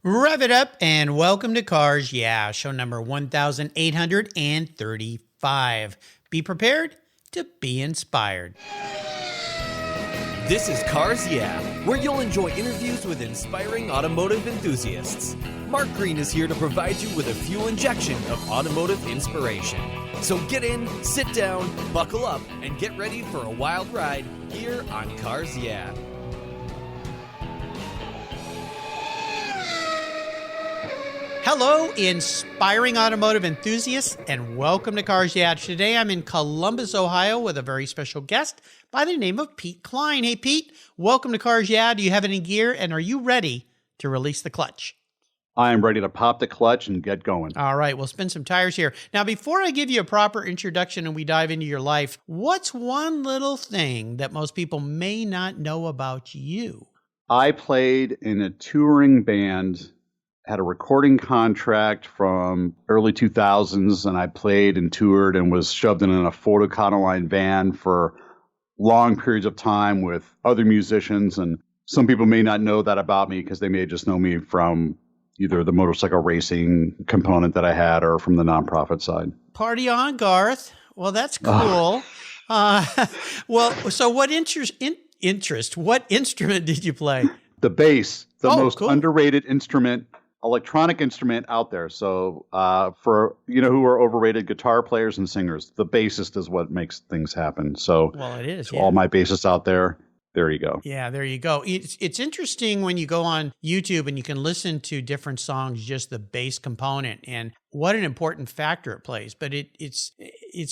Rev it up and welcome to Cars Yeah, show number 1835. Be prepared to be inspired. This is Cars Yeah, where you'll enjoy interviews with inspiring automotive enthusiasts. Mark Green is here to provide you with a fuel injection of automotive inspiration. So get in, sit down, buckle up, and get ready for a wild ride here on Cars Yeah. Hello, inspiring automotive enthusiasts, and welcome to Cars Yeah. Today I'm in Columbus, Ohio with a very special guest by the name of Pete Cline. Hey, Pete, welcome to Cars Yeah. Do you have any gear, and are you ready to release the clutch? I am ready to pop the clutch and get going. All right, we'll spin some tires here. Now, before I give you a proper introduction and we dive into your life, what's one little thing that most people may not know about you? I played in a touring band, had a recording contract from early 2000s, and I played and toured and was shoved in a Ford Econoline van for long periods of time with other musicians. And some people may not know that about me because they may just know me from either the motorcycle racing component that I had or from the nonprofit side. Party on, Garth. Well, that's cool. So what what instrument did you play? The bass, the most cool. underrated electronic instrument out there. So for, who are overrated guitar players and singers, the bassist is what makes things happen. So well, it is. To all my bassists out there, there you go. Yeah, there you go. It's interesting when you go on YouTube and you can listen to different songs, just the bass component, and what an important factor it plays. But it's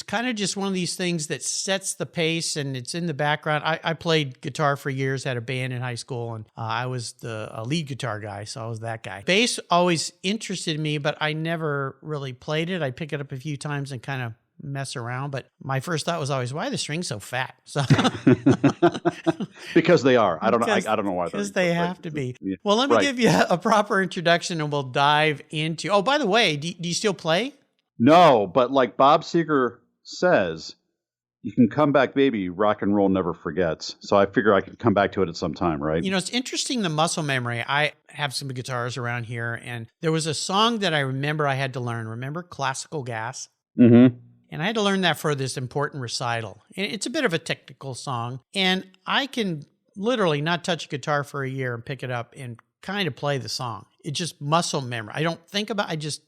kind of just one of these things that sets the pace, and it's in the background. I played guitar for years, had a band in high school, and I was a lead guitar guy, so I was that guy. Bass always interested me, but I never really played it. I pick it up a few times and kind of mess around, but my first thought was always, why are the strings so fat? So because they are. I don't know why. Because they have to be. Yeah. Well, let me give you a proper introduction and we'll dive into. Oh, by the way, do you still play? No, but like Bob Seger says, you can come back, baby. Rock and roll never forgets. So I figure I can come back to it at some time, right? It's interesting, the muscle memory. I have some guitars around here, and there was a song that I remember I had to learn. Remember Classical Gas? Mm-hmm. And I had to learn that for this important recital. And it's a bit of a technical song. And I can literally not touch a guitar for a year and pick it up and kind of play the song. It's just muscle memory. I don't think about it.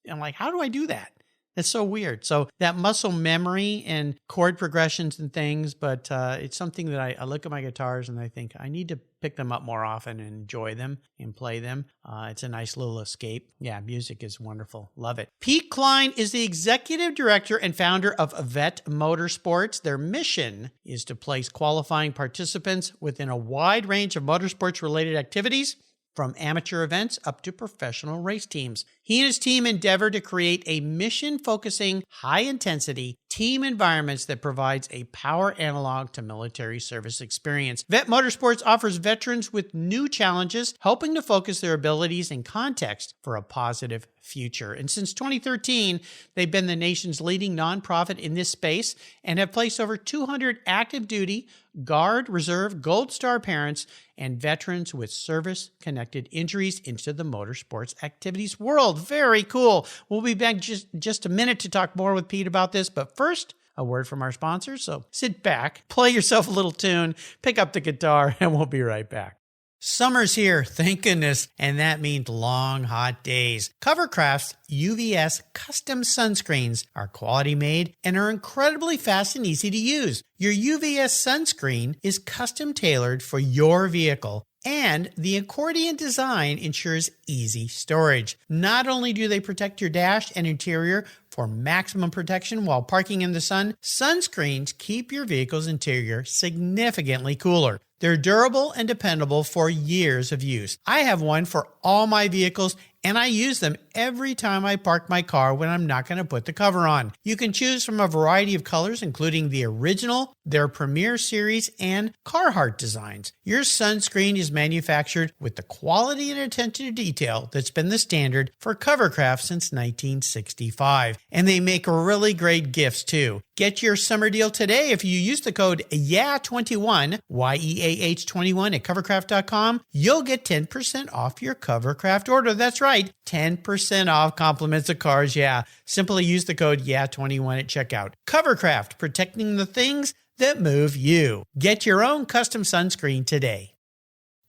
I'm like, how do I do that? It's so weird. So that muscle memory and chord progressions and things, but it's something that I look at my guitars and I think I need to pick them up more often and enjoy them and play them. It's a nice little escape. Yeah, music is wonderful. Love it. Pete Cline is the executive director and founder of Vette Motorsports. Their mission is to place qualifying participants within a wide range of motorsports-related activities, from amateur events up to professional race teams. He and his team endeavor to create a mission-focusing, high-intensity team environments that provides a power analog to military service experience. Vette Motorsports offers veterans with new challenges, helping to focus their abilities and context for a positive future. And since 2013, they've been the nation's leading nonprofit in this space and have placed over 200 active duty, Guard, Reserve, Gold Star parents, and veterans with service-connected injuries into the motorsports activities world. Very cool. We'll be back just a minute to talk more with Pete about this, but first, a word from our sponsors. So sit back, play yourself a little tune, pick up the guitar, and we'll be right back. Summer's here, thank goodness, and that means long, hot days. Covercraft's UVS custom sunscreens are quality made and are incredibly fast and easy to use. Your UVS sunscreen is custom tailored for your vehicle, and the accordion design ensures easy storage. Not only do they protect your dash and interior for maximum protection while parking in the sun, sunscreens keep your vehicle's interior significantly cooler. They're durable and dependable for years of use. I have one for all my vehicles, and I use them every time I park my car when I'm not going to put the cover on. You can choose from a variety of colors, including the original, their Premier Series, and Carhartt designs. Your sunscreen is manufactured with the quality and attention to detail that's been the standard for covercraft since 1965. And they make really great gifts too. Get your summer deal today if you use the code YEAH21, YEAH21 at covercraft.com. You'll get 10% off your covercraft order. That's right, 10% off compliments of cars. Yeah, simply use the code YEAH21 at checkout. Covercraft, protecting the things that move you. Get your own custom sunscreen today.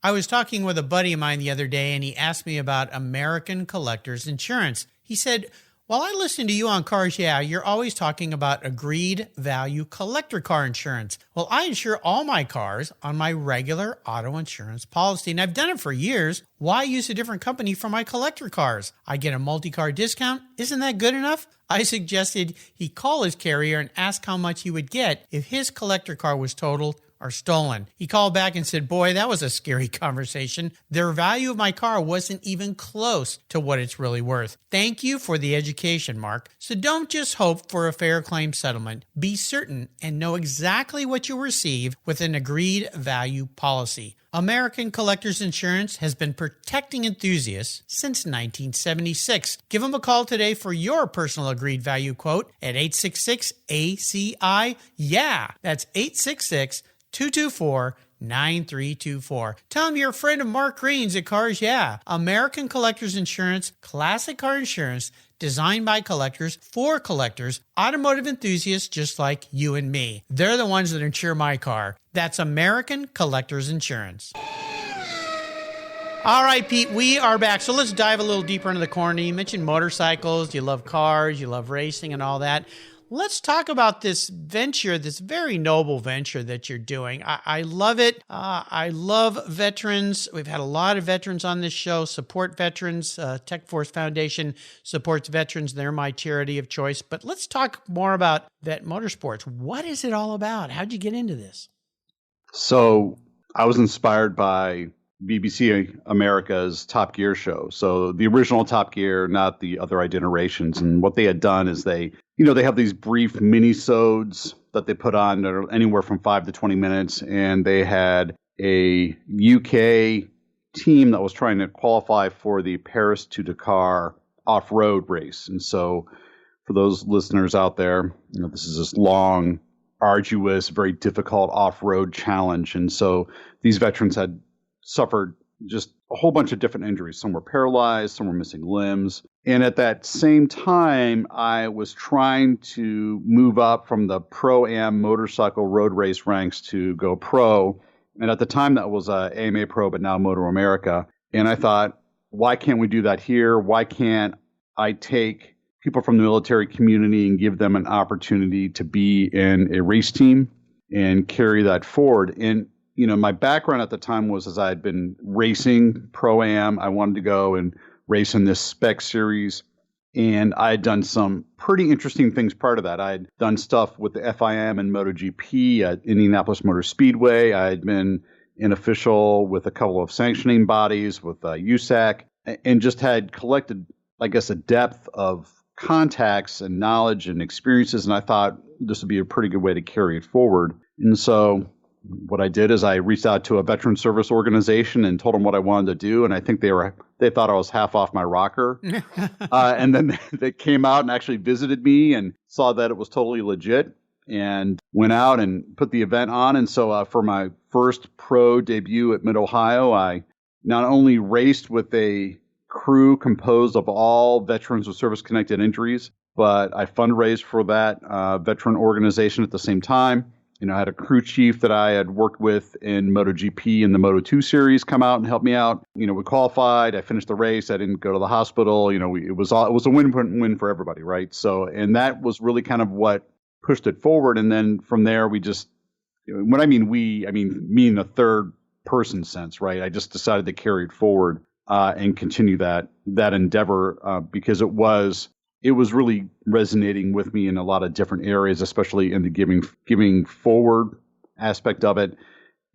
I was talking with a buddy of mine the other day, and he asked me about American Collectors Insurance. He said, "While I listen to you on Cars Yeah, you're always talking about agreed value collector car insurance." Well, I insure all my cars on my regular auto insurance policy, and I've done it for years. Why use a different company for my collector cars? I get a multi-car discount. Isn't that good enough? I suggested he call his carrier and ask how much he would get if his collector car was totaled or stolen. He called back and said, "Boy, that was a scary conversation. The value of my car wasn't even close to what it's really worth." Thank you for the education, Mark. So don't just hope for a fair claim settlement. Be certain and know exactly what you'll receive with an agreed value policy. American Collectors Insurance has been protecting enthusiasts since 1976. Give them a call today for your personal agreed value quote at 866-ACI-YEAH. That's 866-224-9324. Tell them you're a friend of Mark Green's at Cars Yeah. American Collectors Insurance, classic car insurance, designed by collectors for collectors, automotive enthusiasts just like you and me. They're the ones that insure my car. That's American Collectors Insurance. All right, Pete, we are back. So let's dive a little deeper into the corner. You mentioned motorcycles, you love cars, you love racing and all that. Let's talk about this venture, this very noble venture that you're doing. I love it. I love veterans. We've had a lot of veterans on this show. Support veterans. Tech Force Foundation supports veterans. They're my charity of choice. But let's talk more about Vet Motorsports. What is it all about? How'd you get into this? So I was inspired by BBC America's Top Gear show. So the original Top Gear, not the other iterations. And what they had done is they have these brief mini-sodes that they put on that are anywhere from 5 to 20 minutes. And they had a UK team that was trying to qualify for the Paris to Dakar off-road race. And so for those listeners out there, this is this long, arduous, very difficult off-road challenge. And so these veterans had suffered just a whole bunch of different injuries. Some were paralyzed, some were missing limbs. And at that same time, I was trying to move up from the Pro-Am motorcycle road race ranks to go pro. And at the time, that was AMA Pro, but now Moto America. And I thought, why can't we do that here? Why can't I take people from the military community and give them an opportunity to be in a race team and carry that forward? And my background at the time was as I had been racing Pro-Am. I wanted to go and race in this spec series. And I had done some pretty interesting things prior to that. I had done stuff with the FIM and MotoGP at Indianapolis Motor Speedway. I had been an official with a couple of sanctioning bodies with USAC and just had collected, I guess, a depth of contacts and knowledge and experiences. And I thought this would be a pretty good way to carry it forward. And so what I did is I reached out to a veteran service organization and told them what I wanted to do. And I think they thought I was half off my rocker. And then they came out and actually visited me and saw that it was totally legit and went out and put the event on. And so for my first pro debut at Mid-Ohio, I not only raced with a crew composed of all veterans with service-connected injuries, but I fundraised for that veteran organization at the same time. I had a crew chief that I had worked with in MotoGP and the Moto2 series come out and help me out. We qualified. I finished the race. I didn't go to the hospital. It was a win for everybody, right? So, and that was really kind of what pushed it forward. And then from there, we just, when I mean we, I mean me in the third person sense, right? I just decided to carry it forward and continue that endeavor because it was really resonating with me in a lot of different areas, especially in the giving forward aspect of it,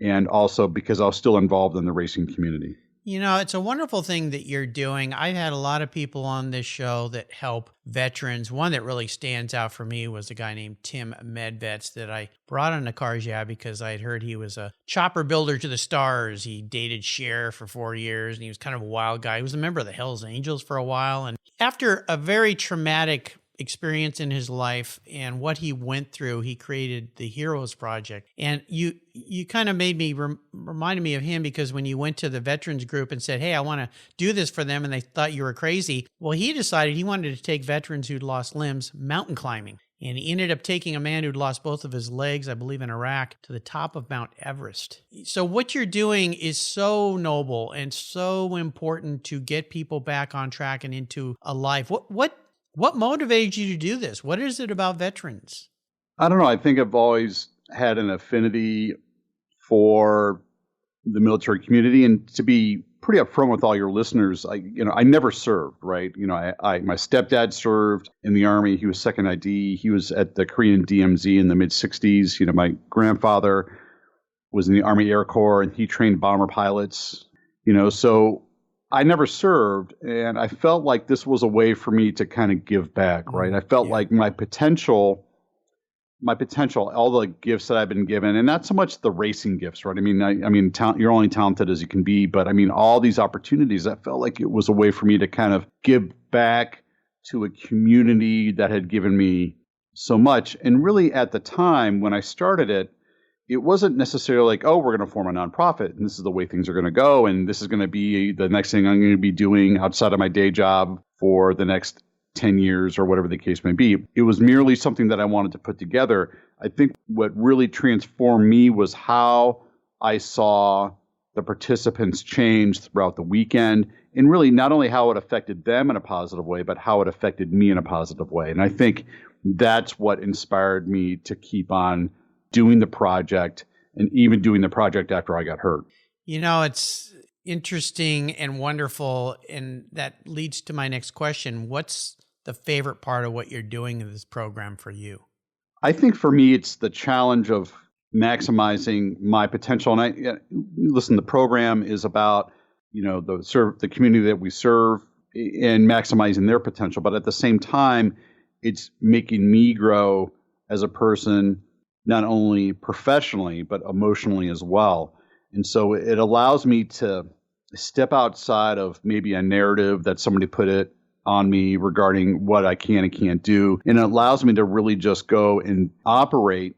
and also because I was still involved in the racing community. You know, it's a wonderful thing that you're doing. I've had a lot of people on this show that help veterans. One that really stands out for me was a guy named Tim Medvets that I brought on the Cars Yeah because I had heard he was a chopper builder to the stars. He dated Cher for 4 years, and he was kind of a wild guy. He was a member of the Hells Angels for a while. And after a very traumatic experience in his life and what he went through, he created the Heroes Project. And you kind of made me reminded me of him because when you went to the veterans group and said, hey, I want to do this for them, and they thought you were crazy. Well, he decided he wanted to take veterans who'd lost limbs mountain climbing. And he ended up taking a man who'd lost both of his legs, I believe in Iraq, to the top of Mount Everest. So what you're doing is so noble and so important to get people back on track and into a life. What motivated you to do this? What is it about veterans? I don't know. I think I've always had an affinity for the military community, and to be pretty upfront with all your listeners, I never served, right? My stepdad served in the Army. He was second ID. He was at the Korean DMZ in the mid 60s. My grandfather was in the Army Air Corps, and he trained bomber pilots, so I never served, and I felt like this was a way for me to kind of give back, right? I felt like my potential, all the gifts that I've been given, and not so much the racing gifts, right? You're only talented as you can be, but all these opportunities, I felt like it was a way for me to kind of give back to a community that had given me so much. And really at the time when I started it, it wasn't necessarily like, oh, we're going to form a nonprofit and this is the way things are going to go. And this is going to be the next thing I'm going to be doing outside of my day job for the next 10 years or whatever the case may be. It was merely something that I wanted to put together. I think what really transformed me was how I saw the participants change throughout the weekend, and really not only how it affected them in a positive way, but how it affected me in a positive way. And I think that's what inspired me to keep on doing the project, and even doing the project after I got hurt. It's interesting and wonderful, and that leads to my next question. What's the favorite part of what you're doing in this program for you? I think for me, it's the challenge of maximizing my potential. And listen, the program is about, the community that we serve and maximizing their potential. But at the same time, it's making me grow as a person, not only professionally, but emotionally as well. And so it allows me to step outside of maybe a narrative that somebody put it on me regarding what I can and can't do. And it allows me to really just go and operate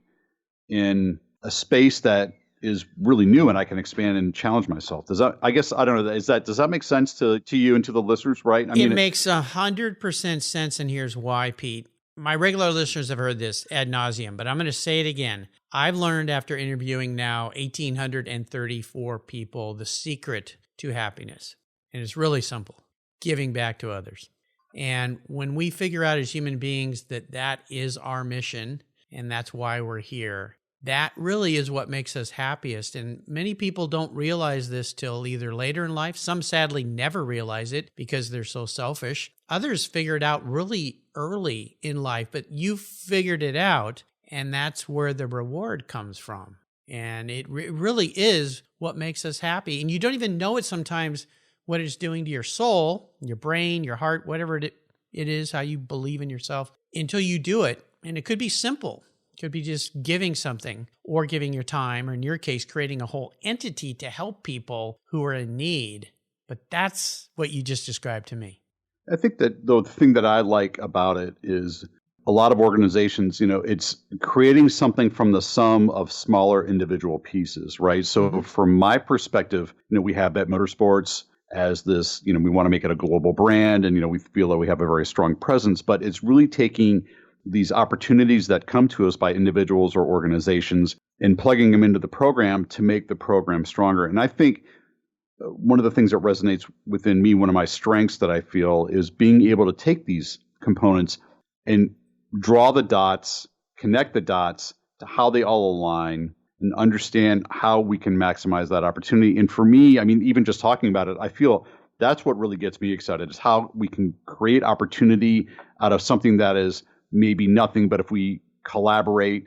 in a space that is really new, and I can expand and challenge myself. Does that make sense to you and to the listeners, right? It makes 100% sense, and here's why, Pete. My regular listeners have heard this ad nauseum, but I'm going to say it again. I've learned after interviewing now 1,834 people the secret to happiness. And it's really simple: giving back to others. And when we figure out as human beings that is our mission and that's why we're here, that really is what makes us happiest. And many people don't realize this till either later in life. Some sadly never realize it because they're so selfish. Others figure it out really early in life, but you figured it out, and that's where the reward comes from. And it really is what makes us happy. And you don't even know it sometimes, what it's doing to your soul, your brain, your heart, whatever it is, how you believe in yourself, until you do it. And it could be simple. It could be just giving something, or giving your time, or in your case, creating a whole entity to help people who are in need. But that's what you just described to me. I think that the thing that I like about it is a lot of organizations, it's creating something from the sum of smaller individual pieces, right? So from my perspective, we have Bet Motorsports as this, we want to make it a global brand, and, we feel that we have a very strong presence, but it's really taking these opportunities that come to us by individuals or organizations and plugging them into the program to make the program stronger. And I think one of the things that resonates within me, one of my strengths that I feel, is being able to take these components and draw the dots, connect the dots to how they all align, and understand how we can maximize that opportunity. And for me, even just talking about it, I feel that's what really gets me excited, is how we can create opportunity out of something that is maybe nothing, but if we collaborate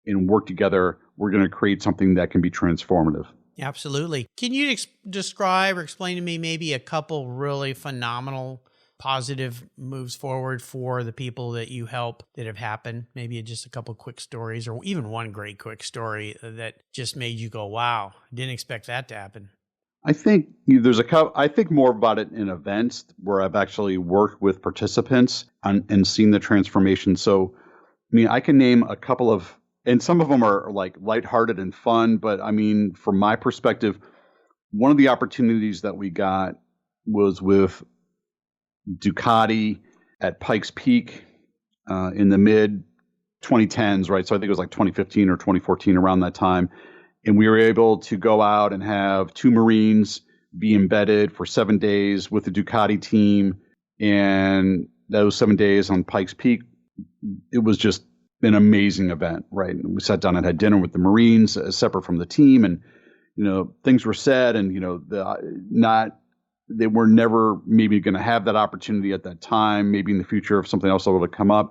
and work together, we're going to create something that can be transformative. Absolutely. Can you describe or explain to me maybe a couple really phenomenal positive moves forward for the people that you help that have happened? Maybe just a couple quick stories or even one great quick story that just made you go, wow, didn't expect that to happen. I think there's a couple. I think more about it in events where I've actually worked with participants and seen the transformation. So, I mean, I can name a couple of, and some of them are like lighthearted and fun. But I mean, from my perspective, one of the opportunities that we got was with Ducati at Pikes Peak in the mid 2010s, right? So I think it was like 2015 or 2014, around that time. And we were able to go out and have 2 Marines be embedded for 7 days with the Ducati team. And those 7 days on Pikes Peak, it was just an amazing event, right? We sat down and had dinner with the Marines separate from the team. And, things were said and, they were never maybe going to have that opportunity at that time, maybe in the future if something else would have come up.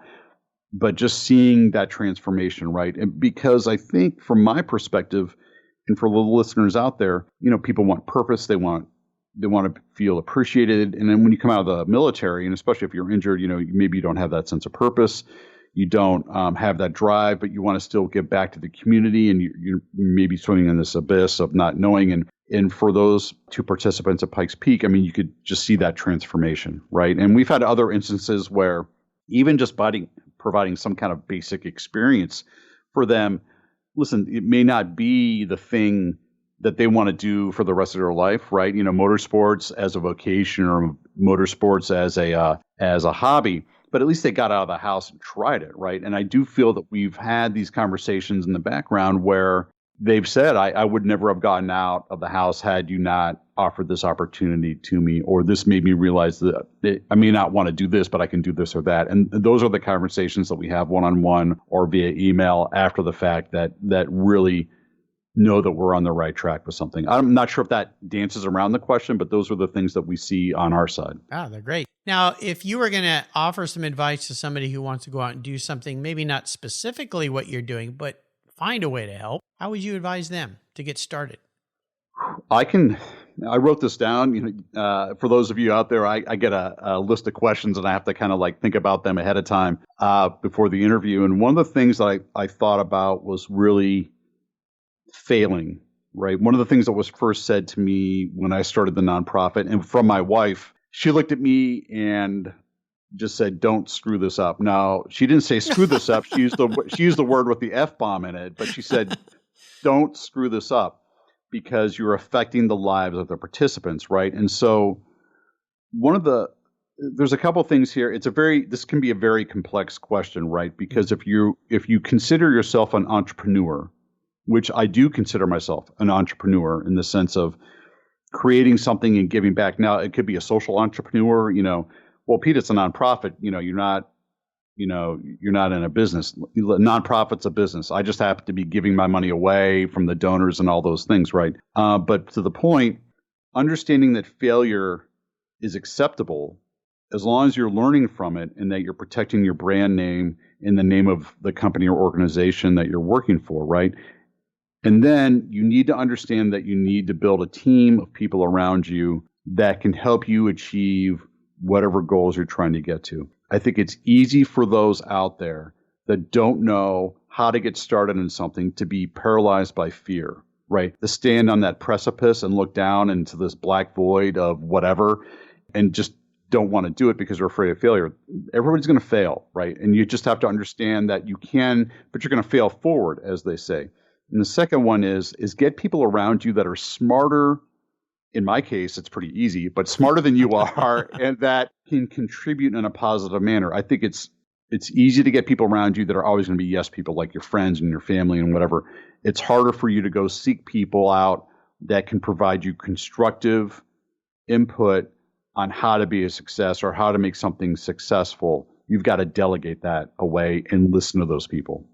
But just seeing that transformation, right? And because I think from my perspective, and for the listeners out there, people want purpose. They want to feel appreciated. And then when you come out of the military, and especially if you're injured, maybe you don't have that sense of purpose. You don't have that drive, but you want to still give back to the community. And you're maybe swimming in this abyss of not knowing. And for those 2 participants at Pikes Peak, I mean, you could just see that transformation, right? And we've had other instances where even just providing some kind of basic experience for them. Listen, it may not be the thing that they want to do for the rest of their life, right? Motorsports as a vocation or motorsports as a hobby, but at least they got out of the house and tried it, right? And I do feel that we've had these conversations in the background where they've said, I would never have gotten out of the house had you not offered this opportunity to me, or this made me realize that I may not want to do this, but I can do this or that. And those are the conversations that we have one-on-one or via email after the fact that really know that we're on the right track with something. I'm not sure if that dances around the question, but those are the things that we see on our side. Ah, they're great. Now, if you were going to offer some advice to somebody who wants to go out and do something, maybe not specifically what you're doing, but find a way to help, how would you advise them to get started? I wrote this down. For those of you out there, I get a list of questions and I have to kind of like think about them ahead of time before the interview. And one of the things that I thought about was really failing, right? One of the things that was first said to me when I started the nonprofit, and from my wife, she looked at me and just said, "Don't screw this up." Now, she didn't say screw this up. She used the word with the F-bomb in it, but she said, "Don't screw this up," because you're affecting the lives of the participants, right? And so there's a couple things here. This can be a very complex question, right? Because if you consider yourself an entrepreneur, which I do consider myself an entrepreneur in the sense of creating something and giving back. Now, it could be a social entrepreneur, well, Pete, it's a nonprofit, you're not in a business. Nonprofit's a business. I just happen to be giving my money away from the donors and all those things, right? But to the point, understanding that failure is acceptable as long as you're learning from it and that you're protecting your brand name in the name of the company or organization that you're working for, right? And then you need to understand that you need to build a team of people around you that can help you achieve whatever goals you're trying to get to. I think it's easy for those out there that don't know how to get started in something to be paralyzed by fear, right? To stand on that precipice and look down into this black void of whatever and just don't want to do it because they're afraid of failure. Everybody's going to fail, right? And you just have to understand that you can, but you're going to fail forward, as they say. And the second one is get people around you that are smarter. In my case, it's pretty easy, but smarter than you are, and that can contribute in a positive manner. I think it's easy to get people around you that are always going to be yes people, like your friends and your family and whatever. It's harder for you to go seek people out that can provide you constructive input on how to be a success or how to make something successful. You've got to delegate that away and listen to those people.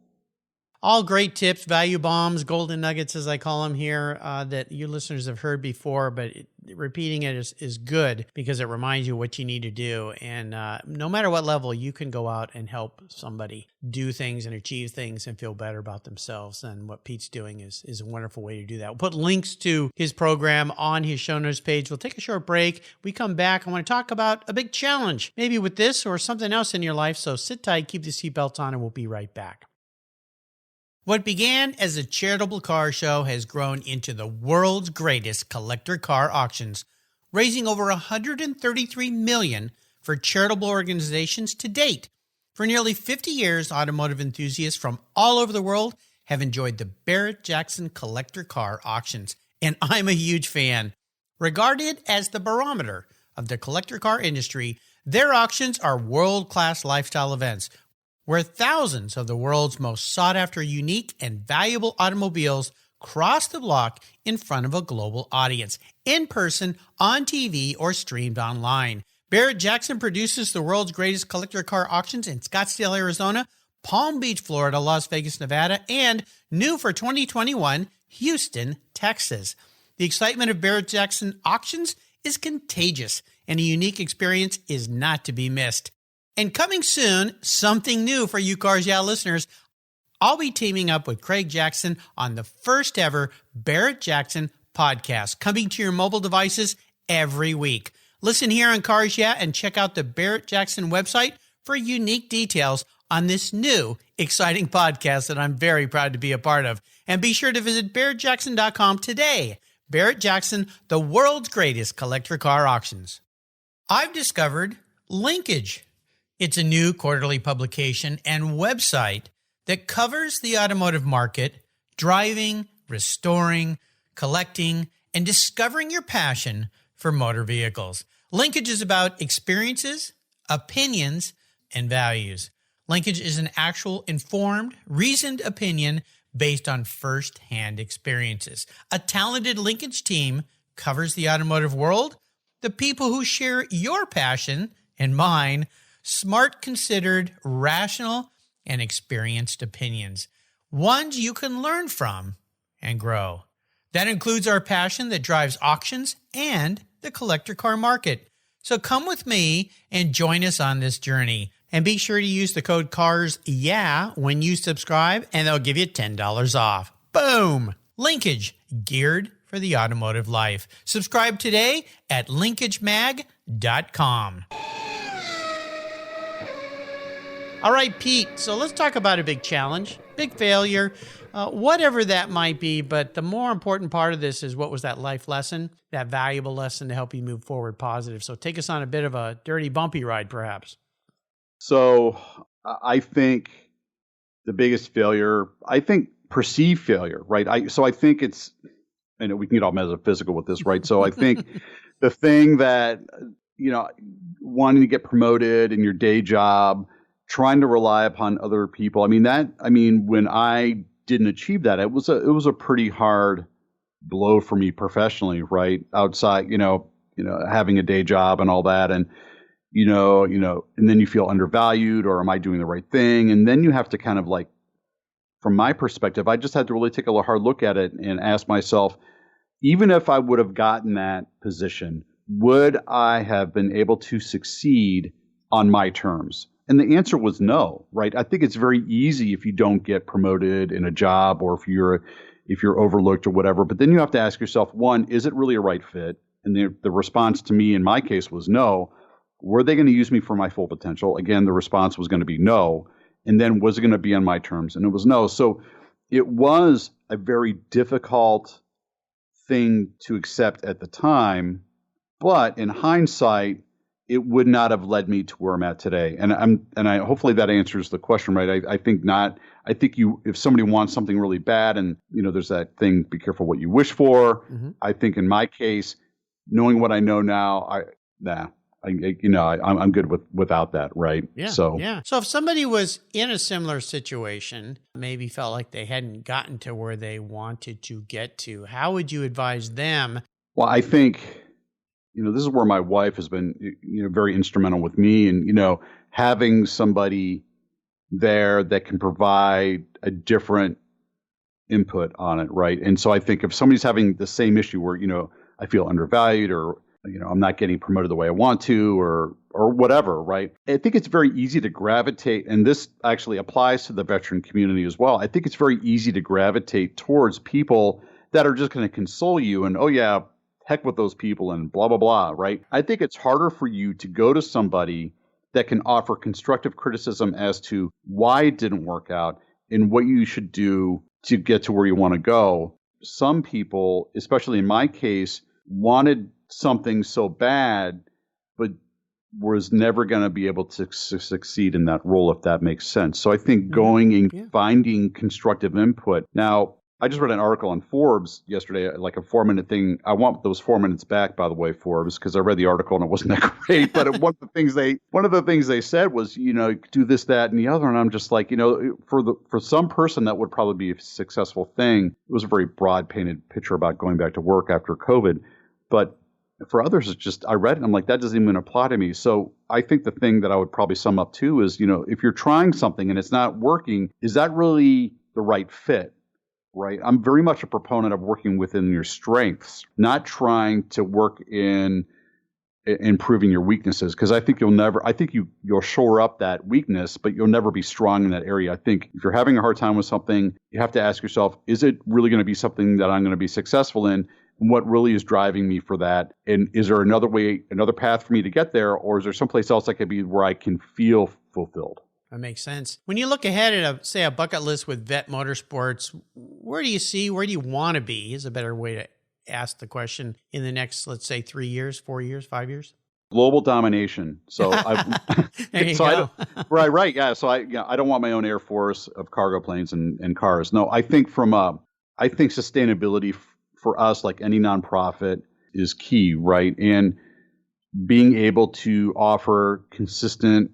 All great tips, value bombs, golden nuggets, as I call them here, that you listeners have heard before, but repeating it is good because it reminds you what you need to do. And no matter what level, you can go out and help somebody do things and achieve things and feel better about themselves. And what Pete's doing is a wonderful way to do that. We'll put links to his program on his show notes page. We'll take a short break. We come back. I want to talk about a big challenge, maybe with this or something else in your life. So sit tight, keep the seatbelts on, and we'll be right back. What began as a charitable car show has grown into the world's greatest collector car auctions, raising over $133 million for charitable organizations to date. For nearly 50 years, automotive enthusiasts from all over the world have enjoyed the Barrett-Jackson collector car auctions, and I'm a huge fan. Regarded as the barometer of the collector car industry, their auctions are world-class lifestyle events where thousands of the world's most sought-after, unique, and valuable automobiles cross the block in front of a global audience, in person, on TV, or streamed online. Barrett-Jackson produces the world's greatest collector car auctions in Scottsdale, Arizona, Palm Beach, Florida, Las Vegas, Nevada, and new for 2021, Houston, Texas. The excitement of Barrett-Jackson auctions is contagious, and a unique experience is not to be missed. And coming soon, something new for you Cars Yeah listeners. I'll be teaming up with Craig Jackson on the first ever Barrett-Jackson podcast, coming to your mobile devices every week. Listen here on Cars Yeah and check out the Barrett-Jackson website for unique details on this new, exciting podcast that I'm very proud to be a part of. And be sure to visit barrettjackson.com today. Barrett-Jackson, the world's greatest collector car auctions. I've discovered Linkage. It's a new quarterly publication and website that covers the automotive market, driving, restoring, collecting, and discovering your passion for motor vehicles. Linkage is about experiences, opinions, and values. Linkage is an actual informed, reasoned opinion based on first-hand experiences. A talented Linkage team covers the automotive world, the people who share your passion and mine, smart, considered, rational, and experienced opinions, ones you can learn from and grow. That includes our passion that drives auctions and the collector car market. So come with me and join us on this journey. And be sure to use the code CARSYEAH when you subscribe, and they'll give you $10 off. Boom! Linkage, geared for the automotive life. Subscribe today at linkagemag.com. All right, Pete, so let's talk about a big challenge, big failure, whatever that might be. But the more important part of this is what was that life lesson, that valuable lesson to help you move forward positive. So take us on a bit of a dirty, bumpy ride, perhaps. So I think the biggest failure, perceived failure, right? I think it's, I know we can get all metaphysical with this, right? So I think the thing that, wanting to get promoted in your day job, trying to rely upon other people. When I didn't achieve that, it was a pretty hard blow for me professionally, right? Outside, having a day job and all that. And, and then you feel undervalued, or am I doing the right thing? And then you have to kind of from my perspective, I just had to really take a hard look at it and ask myself, even if I would have gotten that position, would I have been able to succeed on my terms? And the answer was no, right? I think it's very easy if you don't get promoted in a job, or if you're overlooked or whatever. But then you have to ask yourself, one, is it really a right fit? And the response to me in my case was no. Were they going to use me for my full potential? Again, the response was going to be no. And then was it going to be on my terms? And it was no. So it was a very difficult thing to accept at the time. But in hindsight, it would not have led me to where I'm at today. And I hopefully that answers the question, right? I think not. I think if somebody wants something really bad, and there's that thing, be careful what you wish for. Mm-hmm. I think in my case, knowing what I know now, I'm good without that, right? Yeah. So if somebody was in a similar situation, maybe felt like they hadn't gotten to where they wanted to get to, how would you advise them? Well, I think this is where my wife has been, very instrumental with me, and having somebody there that can provide a different input on it, right? And so I think if somebody's having the same issue where, I feel undervalued, or, I'm not getting promoted the way I want to, or whatever, right? I think it's very easy to gravitate, and this actually applies to the veteran community as well. I think it's very easy to gravitate towards people that are just going to console you and, oh yeah, heck with those people and blah, blah, blah, right? I think it's harder for you to go to somebody that can offer constructive criticism as to why it didn't work out and what you should do to get to where you want to go. Some people, especially in my case, wanted something so bad, but was never going to be able to succeed in that role, if that makes sense. So I think going and finding constructive input. Now, I just read an article on Forbes yesterday, like a 4-minute thing. I want those 4 minutes back, by the way, Forbes, because I read the article and it wasn't that great. But one of the things they said was, do this, that, and the other. And I'm just like, for some person that would probably be a successful thing. It was a very broad painted picture about going back to work after COVID. But for others, it's just, I read it and I'm like, that doesn't even apply to me. So I think the thing that I would probably sum up too is, if you're trying something and it's not working, is that really the right fit? Right. I'm very much a proponent of working within your strengths, not trying to work in improving your weaknesses, because I think you'll shore up that weakness, but you'll never be strong in that area. I think if you're having a hard time with something, you have to ask yourself, is it really going to be something that I'm going to be successful in? And what really is driving me for that? And is there another path for me to get there? Or is there someplace else I could be where I can feel fulfilled? That makes sense. When you look ahead at a bucket list with Vet Motorsports, where do you want to be is a better way to ask the question in the next, let's say 3 years, 4 years, 5 years? Global domination. So there you go. Right. Yeah. So I don't want my own Air Force of cargo planes and cars. No, I think sustainability for us, like any nonprofit, is key, right? And being able to offer consistent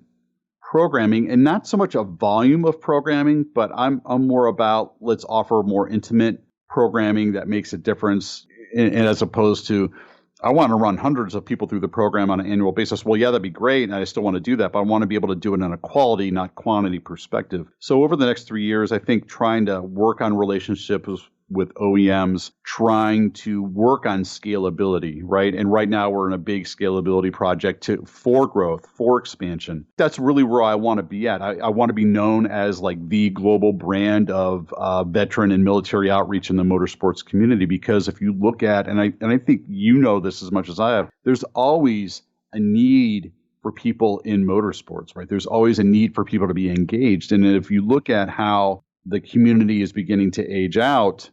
programming, and not so much a volume of programming, but I'm more about, let's offer more intimate programming that makes a difference, and as opposed to, I want to run hundreds of people through the program on an annual basis. Well, yeah, that'd be great, and I still want to do that, but I want to be able to do it in a quality, not quantity perspective. So over the next 3 years, I think trying to work on relationships with OEMs, trying to work on scalability, right? And right now we're in a big scalability project for growth, for expansion. That's really where I want to be at. I want to be known as like the global brand of veteran and military outreach in the motorsports community, because if you look at, and I think this as much as I have, there's always a need for people in motorsports, right? There's always a need for people to be engaged. And if you look at how the community is beginning to age out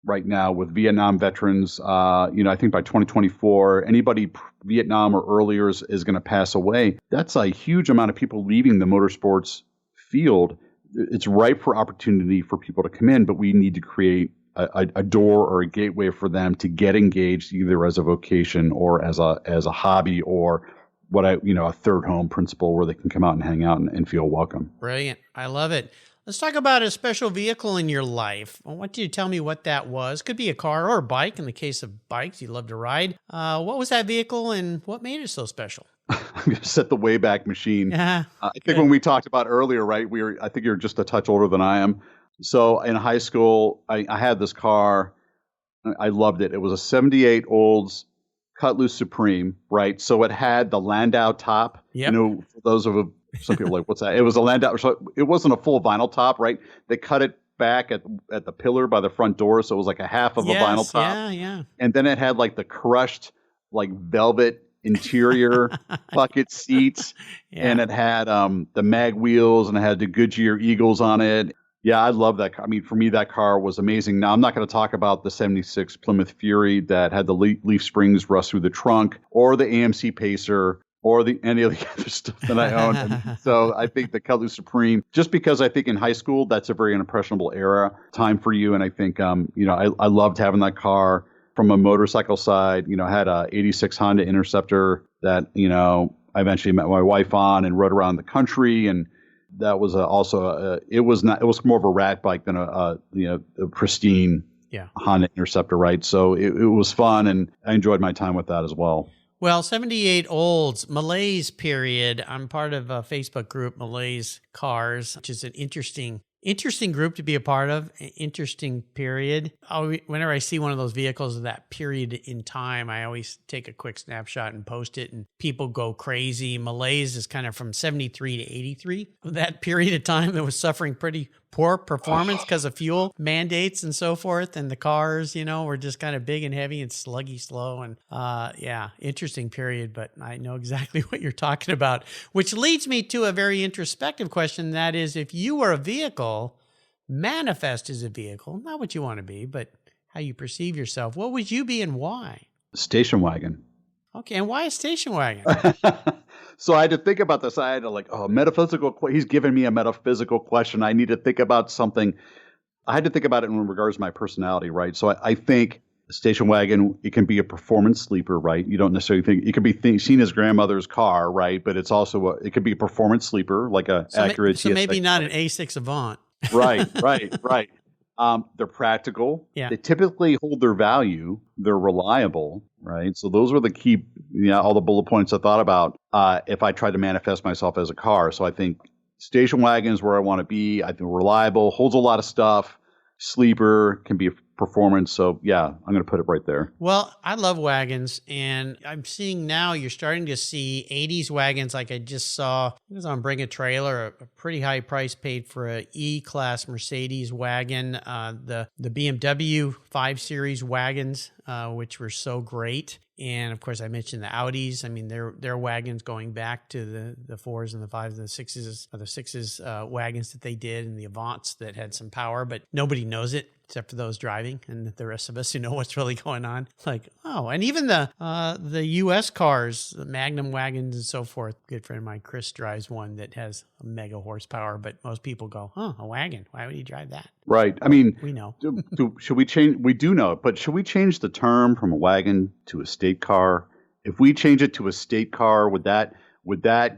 right now with Vietnam veterans, I think by 2024, anybody Vietnam or earlier is going to pass away. That's a huge amount of people leaving the motorsports field. It's ripe for opportunity for people to come in, but we need to create a door or a gateway for them to get engaged, either as a vocation or as a hobby, or a third home principle where they can come out and hang out and feel welcome. Brilliant. I love it. Let's talk about a special vehicle in your life. I want you to tell me what that was. Could be a car or a bike. In the case of bikes, you love to ride. What was that vehicle and what made it so special? I'm going to set the Wayback Machine. Yeah, I think when we talked about earlier, right, I think you're just a touch older than I am. So in high school, I had this car. I loved it. It was a 78 Olds Cutlass Supreme, right? So it had the Landau top. Yep. For those of some people are like, what's that? It was a Landau. So it wasn't a full vinyl top, right? They cut it back at the pillar by the front door, so it was like a half of a vinyl top. Yeah. And then it had like the crushed like velvet interior bucket seats, and it had the mag wheels, and it had the Goodyear Eagles on it. Yeah, I love that car. I mean, for me, that car was amazing. Now, I'm not going to talk about the 76 Plymouth Fury that had the leaf springs rust through the trunk, or the AMC Pacer, or any of the other stuff that I own. And so I think the Cutlass Supreme, just because I think in high school, that's a very impressionable time for you. And I think, I loved having that car. From a motorcycle side, I had a 86 Honda Interceptor that, I eventually met my wife on and rode around the country. And that was it was more of a rat bike than a pristine Honda Interceptor, right? So it was fun, and I enjoyed my time with that as well. Well, 78 Olds, Malaise period. I'm part of a Facebook group, Malaise Cars, which is an interesting group to be a part of, an interesting period. Whenever I see one of those vehicles of that period in time, I always take a quick snapshot and post it, and people go crazy. Malaise is kind of from 73 to 83. That period of time that was suffering pretty poor performance because of fuel mandates and so forth. And the cars, were just kind of big and heavy and sluggy slow. And interesting period, but I know exactly what you're talking about, which leads me to a very introspective question. That is, if you were a vehicle, manifest as a vehicle, not what you want to be, but how you perceive yourself, what would you be and why? Station wagon. Okay, and why a station wagon? So I had to think about this. I had to metaphysical. He's giving me a metaphysical question. I need to think about something. I had to think about it in regards to my personality, right? So I think a station wagon, it can be a performance sleeper, right? You don't necessarily think it could be seen as grandmother's car, right? But it's also it could be a performance sleeper, like a Acura. So maybe not an A6 Avant. Right. They're practical. Yeah. They typically hold their value. They're reliable, right? So those were the key, all the bullet points I thought about if I tried to manifest myself as a car. So I think station wagon is where I want to be. I think reliable, holds a lot of stuff. Sleeper, can be a performance. So yeah, I'm going to put it right there. Well, I love wagons, and I'm seeing now you're starting to see 80s wagons. Like I just saw, I was on Bring a Trailer, a pretty high price paid for a E-Class Mercedes wagon, the BMW 5 Series wagons, which were so great. And of course, I mentioned the Audis. I mean, their wagons going back to the 4s and the 5s and the 6s, or the 6s wagons that they did, and the Avants that had some power, but nobody knows it except for those driving and the rest of us who know what's really going on. Like, oh, and even the U.S. cars, the Magnum wagons and so forth. Good friend of mine, Chris, drives one that has a mega horsepower, but most people go, a wagon. Why would you drive that? Right. I mean, we know. Should we change? We do know it, but should we change the term from a wagon to a state car? If we change it to a state car, would that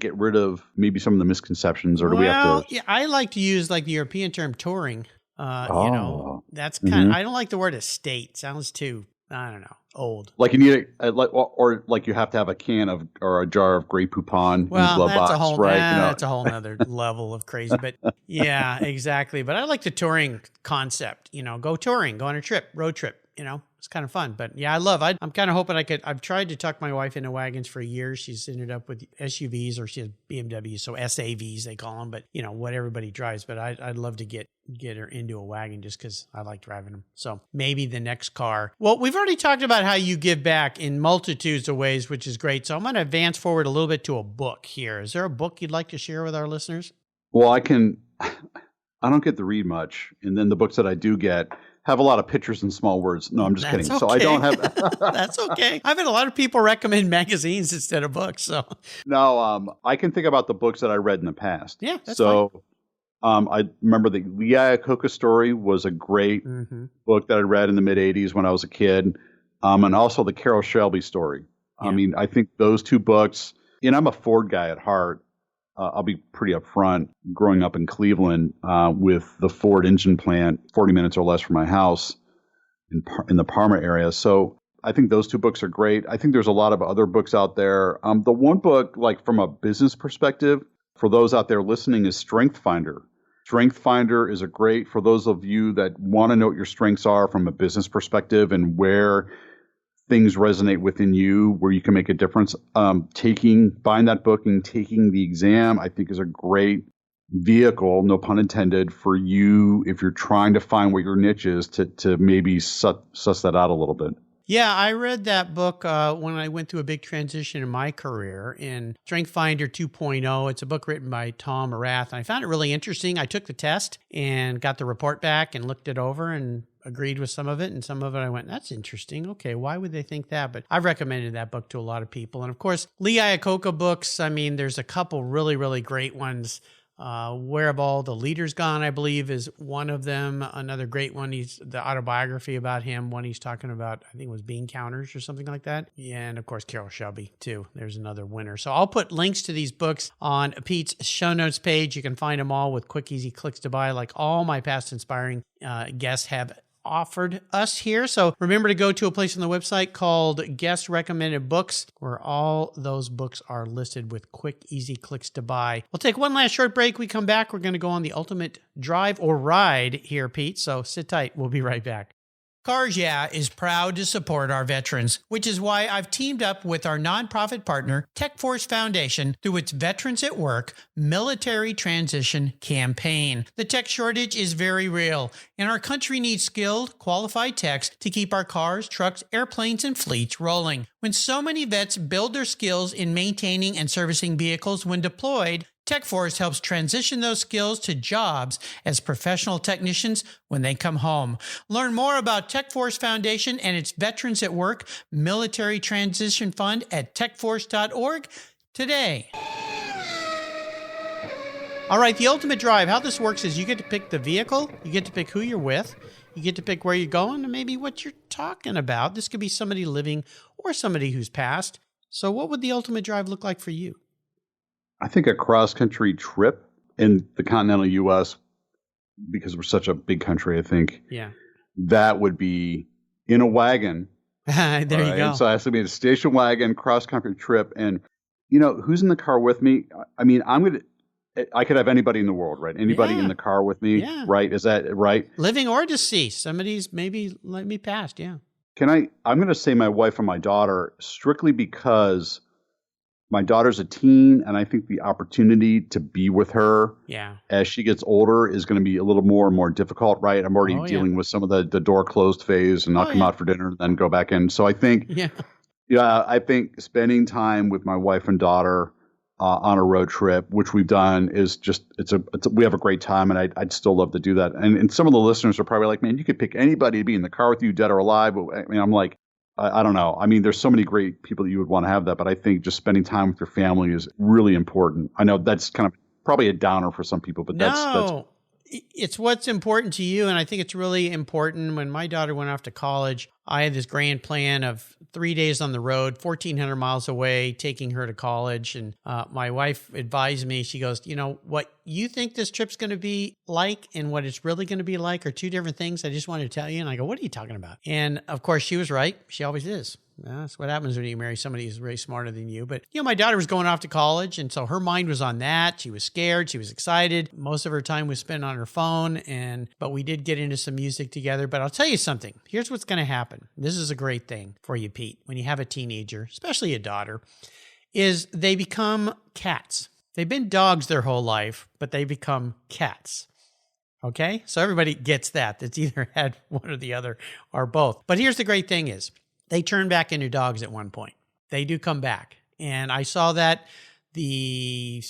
get rid of maybe some of the misconceptions, or do we have to? Yeah, I like to use like the European term touring. That's kind of, I don't like the word estate. Sounds too, I don't know, old. Like you need or like you have to have a can of or a jar of Grey Poupon in the glove box, right? That's a whole nother level of crazy. But yeah, exactly. But I like the touring concept. Go touring, go on a trip, road trip. It's kind of fun. But yeah, I'm kind of hoping I've tried to tuck my wife into wagons for years. She's ended up with SUVs, or she has BMWs, so SAVs they call them, but what everybody drives. But I'd love to get her into a wagon just because I like driving them. So maybe the next car. Well, we've already talked about how you give back in multitudes of ways, which is great. So I'm going to advance forward a little bit to a book here. Is there a book you'd like to share with our listeners? Well, I don't get to read much. And then the books that I do get have a lot of pictures and small words. No, I'm just kidding. Okay. So I don't have. That's okay. I've had a lot of people recommend magazines instead of books. So no, I can think about the books that I read in the past. Yeah, that's fine. I remember the Lee Iacocca story was a great book that I read in the mid '80s when I was a kid, and also the Carroll Shelby story. Yeah. I mean, I think those two books. And I'm a Ford guy at heart. I'll be pretty upfront. Growing up in Cleveland with the Ford engine plant 40 minutes or less from my house in the Parma area. So I think those two books are great. I think there's a lot of other books out there. The one book, like from a business perspective, for those out there listening, is Strength Finder. Strength Finder is for those of you that want to know what your strengths are from a business perspective and where things resonate within you, where you can make a difference. Buying that book and taking the exam, I think, is a great vehicle, no pun intended, for you if you're trying to find what your niche is to maybe suss that out a little bit. Yeah, I read that book when I went through a big transition in my career in Strength Finder 2.0. It's a book written by Tom Arath, and I found it really interesting. I took the test and got the report back and looked it over and agreed with some of it, and some of it I went, that's interesting. Okay, why would they think that? But I've recommended that book to a lot of people. And of course, Lee Iacocca books, I mean, there's a couple really, really great ones. Where Have All the Leaders Gone, I believe, is one of them. Another great one, he's the autobiography about him. One he's talking about, I think it was bean counters or something like that. Yeah, and of course, Carroll Shelby, too. There's another winner. So I'll put links to these books on Pete's show notes page. You can find them all with quick, easy clicks to buy. Like all my past inspiring guests have offered us here. So remember to go to a place on the website called Guest Recommended Books, where all those books are listed with quick, easy clicks to buy. We'll take one last short break. We come back. We're going to go on the ultimate drive or ride here, Pete. So sit tight. We'll be right back. Cars Yeah is proud to support our veterans, which is why I've teamed up with our nonprofit partner, Tech Force Foundation, through its Veterans at Work Military Transition Campaign. The tech shortage is very real, and our country needs skilled, qualified techs to keep our cars, trucks, airplanes, and fleets rolling. When so many vets build their skills in maintaining and servicing vehicles when deployed, TechForce helps transition those skills to jobs as professional technicians when they come home. Learn more about TechForce Foundation and its Veterans at Work Military Transition Fund at techforce.org today. All right, the ultimate drive, how this works is you get to pick the vehicle, you get to pick who you're with, you get to pick where you're going, and maybe what you're talking about. This could be somebody living or somebody who's passed. So what would the ultimate drive look like for you? I think a cross-country trip in the continental U.S., because we're such a big country, I think that would be in a wagon. There you go. So it has to be a station wagon, cross-country trip. And, you know, who's in the car with me? I mean, I could have anybody in the world, right? Anybody in the car with me, right? Is that right? Living or deceased. Somebody's maybe let me past, I'm going to say my wife and my daughter strictly because my daughter's a teen, and I think the opportunity to be with her as she gets older is going to be a little more and more difficult, right? I'm already dealing with some of the door closed phase, and I'll come out for dinner and then go back in. So I think, I think spending time with my wife and daughter on a road trip, which we've done, is just we have a great time, and I'd still love to do that. And some of the listeners are probably like, man, you could pick anybody to be in the car with you, dead or alive. But I mean, I'm like, I don't know. I mean, there's so many great people that you would want to have that, but I think just spending time with your family is really important. I know that's kind of probably a downer for some people, but that's it's what's important to you. And I think it's really important. When my daughter went off to college, I had this grand plan of 3 days on the road, 1,400 miles away, taking her to college. And my wife advised me, she goes, you know, what you think this trip's going to be like and what it's really going to be like are two different things. I just wanted to tell you. And I go, what are you talking about? And of course, she was right. She always is. That's what happens when you marry somebody who's really smarter than you. But, you know, my daughter was going off to college, and so her mind was on that. She was scared. She was excited. Most of her time was spent on her phone, but we did get into some music together. But I'll tell you something. Here's what's going to happen. This is a great thing for you, Pete, when you have a teenager, especially a daughter, is they become cats. They've been dogs their whole life, but they become cats. Okay? So everybody gets that. That's either had one or the other or both. But here's the great thing is, they turn back into dogs at one point. They do come back. And I saw that the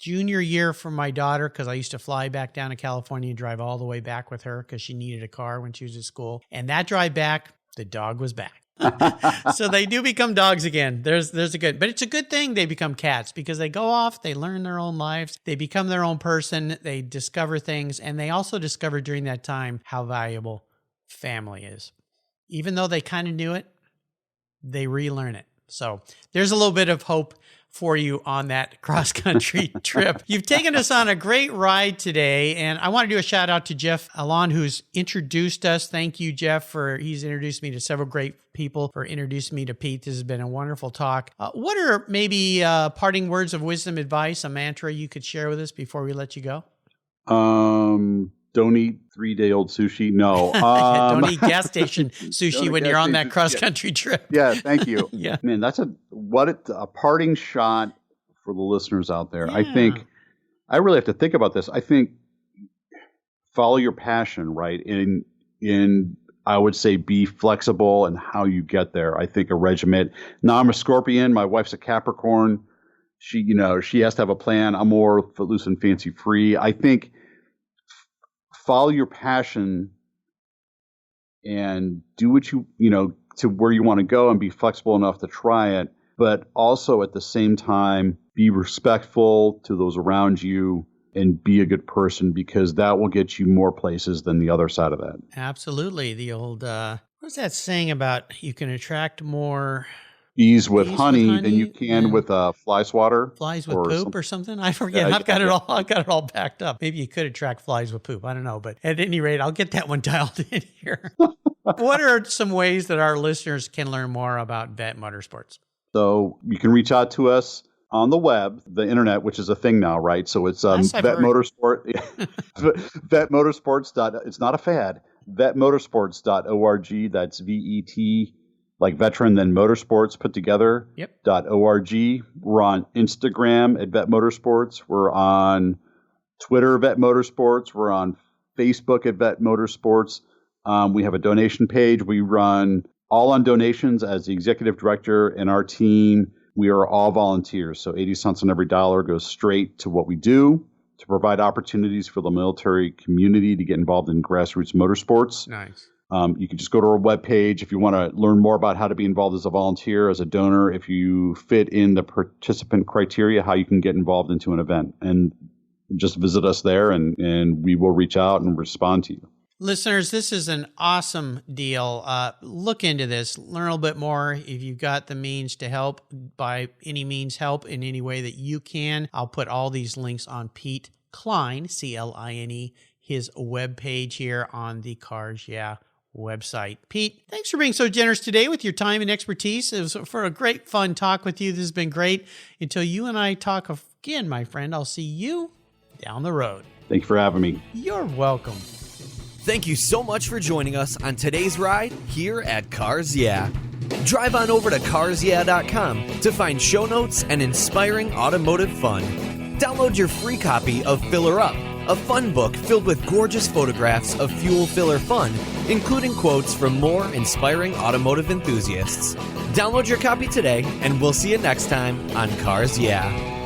junior year for my daughter, because I used to fly back down to California and drive all the way back with her because she needed a car when she was at school. And that drive back, the dog was back. So they do become dogs again. But it's a good thing they become cats because they go off, they learn their own lives, they become their own person, they discover things, and they also discover during that time how valuable family is. Even though they kind of knew it, they relearn it. So there's a little bit of hope for you on that cross-country trip. You've taken us on a great ride today, and I want to do a shout-out to Jeff Alon, who's introduced us. Thank you, Jeff, he's introduced me to several great people, for introducing me to Pete. This has been a wonderful talk. What are maybe parting words of wisdom, advice, a mantra you could share with us before we let you go? Don't eat 3-day-old sushi. No. Don't eat gas station sushi when you're on that cross-country trip. Yeah, thank you. Yeah. Man, that's a parting shot for the listeners out there. Yeah. I think I really have to think about this. I think follow your passion, right? In I would say be flexible in how you get there. I think a regiment. Now I'm a Scorpion. My wife's a Capricorn. She has to have a plan. I'm more footloose and fancy free. I think follow your passion and do what you to where you want to go and be flexible enough to try it, but also at the same time, be respectful to those around you and be a good person, because that will get you more places than the other side of that. Absolutely. The old, what's that saying about you can attract more bees with honey than you can with fly swatter. Flies with poop or something? I forget. I've got it all backed up. Maybe you could attract flies with poop. I don't know. But at any rate, I'll get that one dialed in here. What are some ways that our listeners can learn more about Vet Motorsports? So you can reach out to us on the web, the internet, which is a thing now, right? So it's Vet Motorsport, Vet Motorsports. It's not a fad. VetMotorsports.org. That's VET, like veteran, then motorsports put together. Yep. .org. We're on Instagram at Vet Motorsports. We're on Twitter, Vet Motorsports. We're on Facebook at Vet Motorsports. We have a donation page. We run all on donations as the executive director, and our team, we are all volunteers. So 80 cents on every dollar goes straight to what we do to provide opportunities for the military community to get involved in grassroots motorsports. Nice. You can just go to our webpage if you want to learn more about how to be involved as a volunteer, as a donor, if you fit in the participant criteria, how you can get involved into an event. And just visit us there, and we will reach out and respond to you. Listeners, this is an awesome deal. Look into this. Learn a little bit more. If you've got the means to help, by any means, help in any way that you can. I'll put all these links on Pete Cline, Cline, his webpage here on the Cars Yeah website. Pete, thanks for being so generous today with your time and expertise. It was for a great, fun talk with you. This has been great. Until you and I talk again, my friend, I'll see you down the road. Thank you for having me. You're welcome. Thank you so much for joining us on today's ride here at Cars Yeah. Drive on over to carsyeah.com to find show notes and inspiring automotive fun. Download your free copy of Filler Up, a fun book filled with gorgeous photographs of fuel filler fun, including quotes from more inspiring automotive enthusiasts. Download your copy today, and we'll see you next time on Cars Yeah.